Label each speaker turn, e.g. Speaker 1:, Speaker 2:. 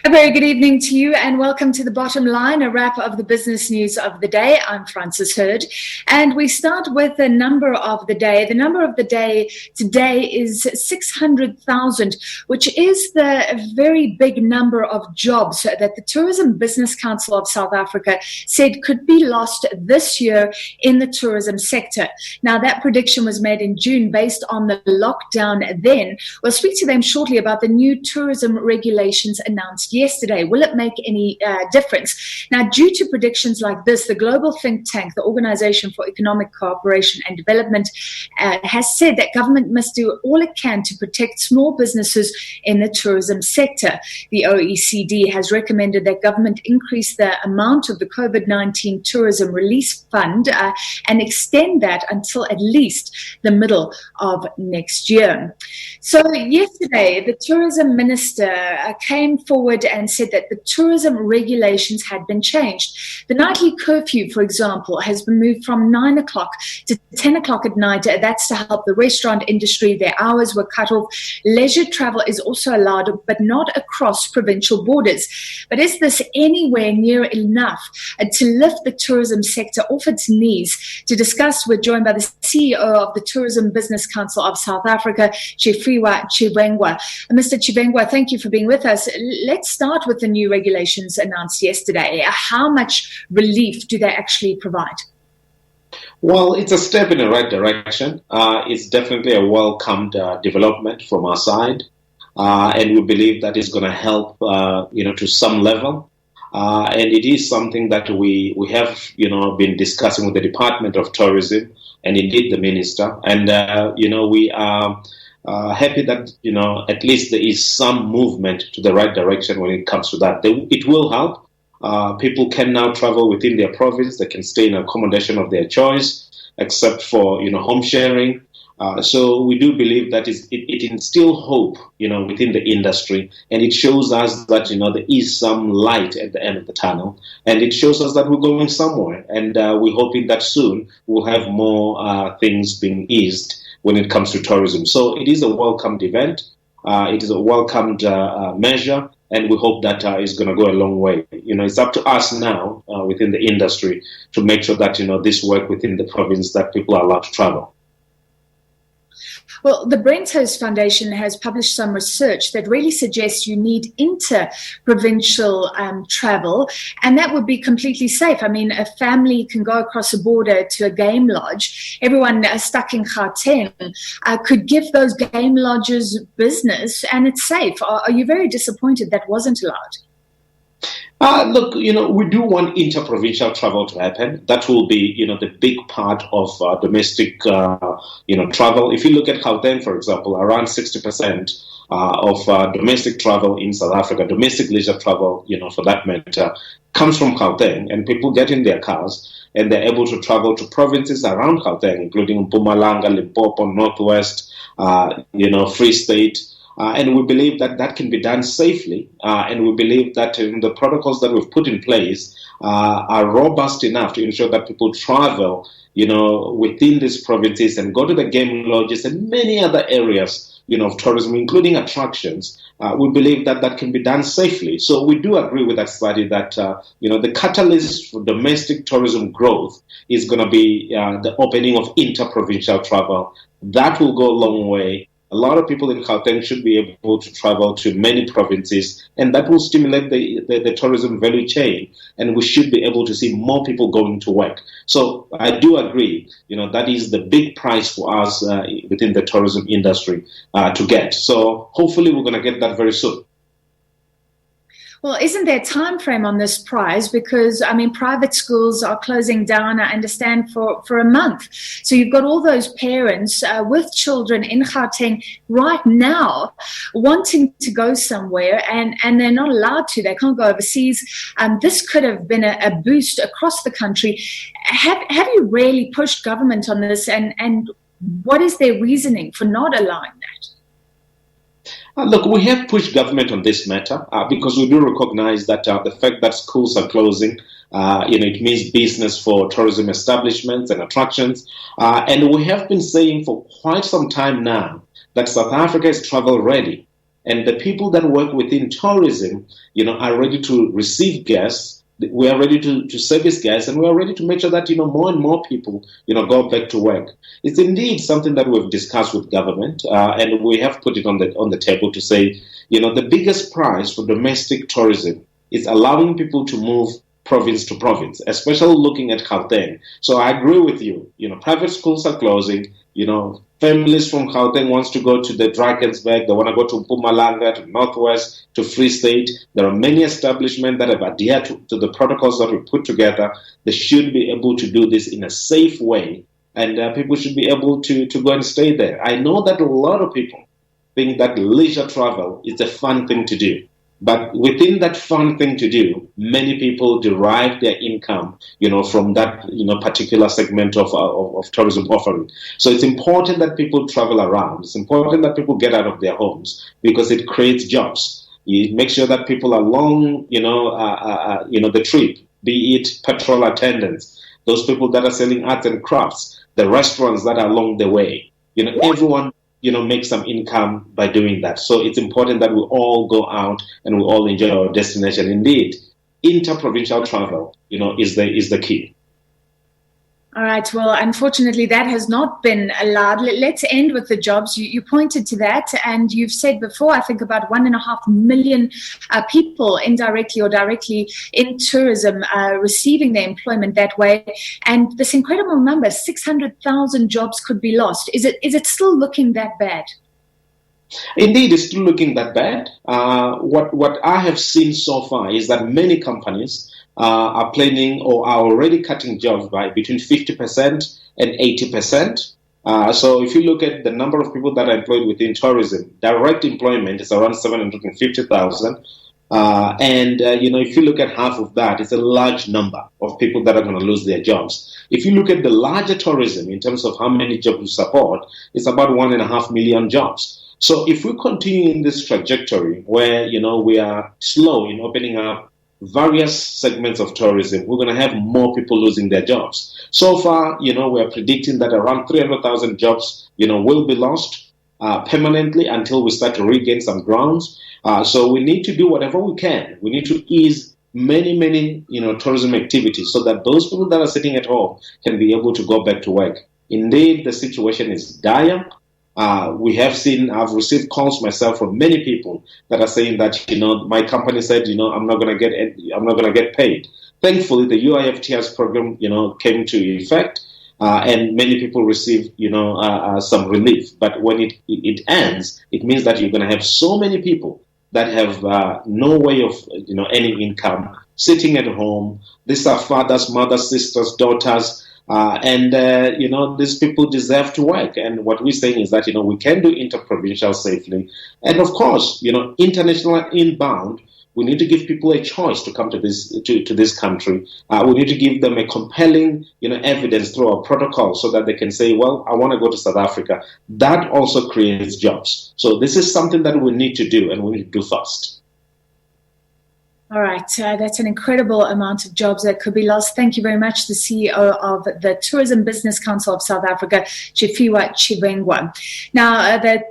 Speaker 1: A very good evening to you and welcome to The Bottom Line, a wrap of the business news of the day. I'm Frances Hurd, and we start with the number of the day. The number of the day today is 600,000, which is the very big number of jobs that the Tourism Business Council of South Africa said could be lost this year in the tourism sector. Now, that prediction was made in June based on the lockdown then. We'll speak to them shortly about the new tourism regulations announced yesterday. Will it make any difference? Now, due to predictions like this, the global think tank, the Organization for Economic Cooperation and Development, has said that government must do all it can to protect small businesses in the tourism sector. The OECD has recommended that government increase the amount of the COVID-19 Tourism Relief Fund and extend that until at least the middle of next year. So yesterday, the tourism minister came forward and said that the tourism regulations had been changed. The nightly curfew, for example, has been moved from 9 o'clock to 10 o'clock at night. That's to help the restaurant industry. Their hours were cut off. Leisure travel is also allowed, but not across provincial borders. But is this anywhere near enough to lift the tourism sector off its knees? To discuss, we're joined by the CEO of the Tourism Business Council of South Africa, Tshifhiwa Tshivhengwa. Mr. Tshivhengwa, thank you for being with us. Let's start with the new regulations announced yesterday. How much relief do they actually provide?
Speaker 2: Well, it's a step in the right direction. It's definitely a welcomed development from our side. And we believe that is going to help, to some level. And it is something that we have, been discussing with the Department of Tourism and indeed the Minister. And, we are happy that, at least there is some movement to the right direction when it comes to that. It will help. People can now travel within their province. They can stay in accommodation of their choice, except for, home sharing. So we do believe that it instills hope, within the industry. And it shows us that, there is some light at the end of the tunnel. And it shows us that we're going somewhere. And we're hoping that soon we'll have more things being eased when it comes to tourism. So it is a welcomed event. It is a welcomed measure. And we hope that is going to go a long way. It's up to us now within the industry to make sure that, this work within the province, that people are allowed to travel.
Speaker 1: Well, the Brentos Foundation has published some research that really suggests you need inter-provincial travel, and that would be completely safe. I mean, a family can go across a border to a game lodge. Everyone stuck in Gauteng could give those game lodges business, and it's safe. Are you very disappointed that wasn't allowed?
Speaker 2: Look, we do want inter-provincial travel to happen. That will be, the big part of domestic, travel. If you look at Gauteng, for example, around 60% of domestic travel in South Africa, domestic leisure travel, for that matter, comes from Gauteng, and people get in their cars and they're able to travel to provinces around Gauteng, including Mpumalanga, Limpopo, Northwest, Free State. And we believe that that can be done safely, and we believe that the protocols that we've put in place are robust enough to ensure that people travel, within these provinces and go to the game lodges and many other areas, of tourism, including attractions. We believe that that can be done safely. So we do agree with that study that, the catalyst for domestic tourism growth is going to be the opening of inter-provincial travel. That will go a long way. A lot of people in Gauteng should be able to travel to many provinces, and that will stimulate the tourism value chain, and we should be able to see more people going to work. So I do agree, that is the big prize for us within the tourism industry to get. So hopefully we're going to get that very soon.
Speaker 1: Well, isn't there a time frame on this prize? Because, private schools are closing down, I understand, for a month. So you've got all those parents with children in Gauteng right now wanting to go somewhere, and they're not allowed to. They can't go overseas. This could have been a boost across the country. Have you really pushed government on this, and what is their reasoning for not allowing that?
Speaker 2: Look, we have pushed government on this matter because we do recognize that the fact that schools are closing, it means business for tourism establishments and attractions. And we have been saying for quite some time now that South Africa is travel ready. And the people that work within tourism, are ready to receive guests. We are ready to service guests, and we are ready to make sure that, more and more people, go back to work. It's indeed something that we've discussed with government, and we have put it on the table to say, the biggest prize for domestic tourism is allowing people to move province to province, especially looking at Gauteng. So I agree with you. Private schools are closing. Families from Gauteng wants to go to the Drakensberg. They want to go to Mpumalanga, to Northwest, to Free State. There are many establishments that have adhered to the protocols that we put together. They should be able to do this in a safe way, and people should be able to go and stay there. I know that a lot of people think that leisure travel is a fun thing to do. But within that fun thing to do, many people derive their income, from that, particular segment of tourism offering. So it's important that people travel around. It's important that people get out of their homes because it creates jobs. You make sure that people along, the trip, be it petrol attendants, those people that are selling arts and crafts, the restaurants that are along the way, everyone make some income by doing that. So it's important that we all go out and we all enjoy our destination. Indeed, interprovincial travel, is the key.
Speaker 1: All right. Well, unfortunately, that has not been allowed. Let's end with the jobs. You pointed to that, and you've said before, I think about 1.5 million people indirectly or directly in tourism receiving their employment that way. And this incredible number, 600,000 jobs could be lost. Is it still looking that bad?
Speaker 2: Indeed, it's still looking that bad. What I have seen so far is that many companies are planning or are already cutting jobs by between 50% and 80%. So if you look at the number of people that are employed within tourism, direct employment is around 750,000. If you look at half of that, it's a large number of people that are going to lose their jobs. If you look at the larger tourism in terms of how many jobs we support, it's about 1.5 million jobs. So if we continue in this trajectory where, we are slow in opening up various segments of tourism, we're going to have more people losing their jobs. So far, we are predicting that around 300,000 jobs, will be lost permanently until we start to regain some grounds. So we need to do whatever we can. We need to ease many, tourism activities so that those people that are sitting at home can be able to go back to work. Indeed, the situation is dire. I've received calls myself from many people that are saying that, my company said, I'm not going to get paid. Thankfully, the UIFTS program, came to effect, and many people received, some relief. But when it ends, it means that you're going to have so many people that have no way of, earning income, sitting at home. These are fathers, mothers, sisters, daughters. These people deserve to work. And what we're saying is that, we can do interprovincial safely. And of course, international inbound, we need to give people a choice to come to this country. We need to give them a compelling, evidence through our protocol so that they can say, well, I want to go to South Africa. That also creates jobs. So this is something that we need to do, and we need to do fast.
Speaker 1: All right, that's an incredible amount of jobs that could be lost. Thank you very much, the CEO of the Tourism Business Council of South Africa, Tshifhiwa Tshivhengwa. Now, the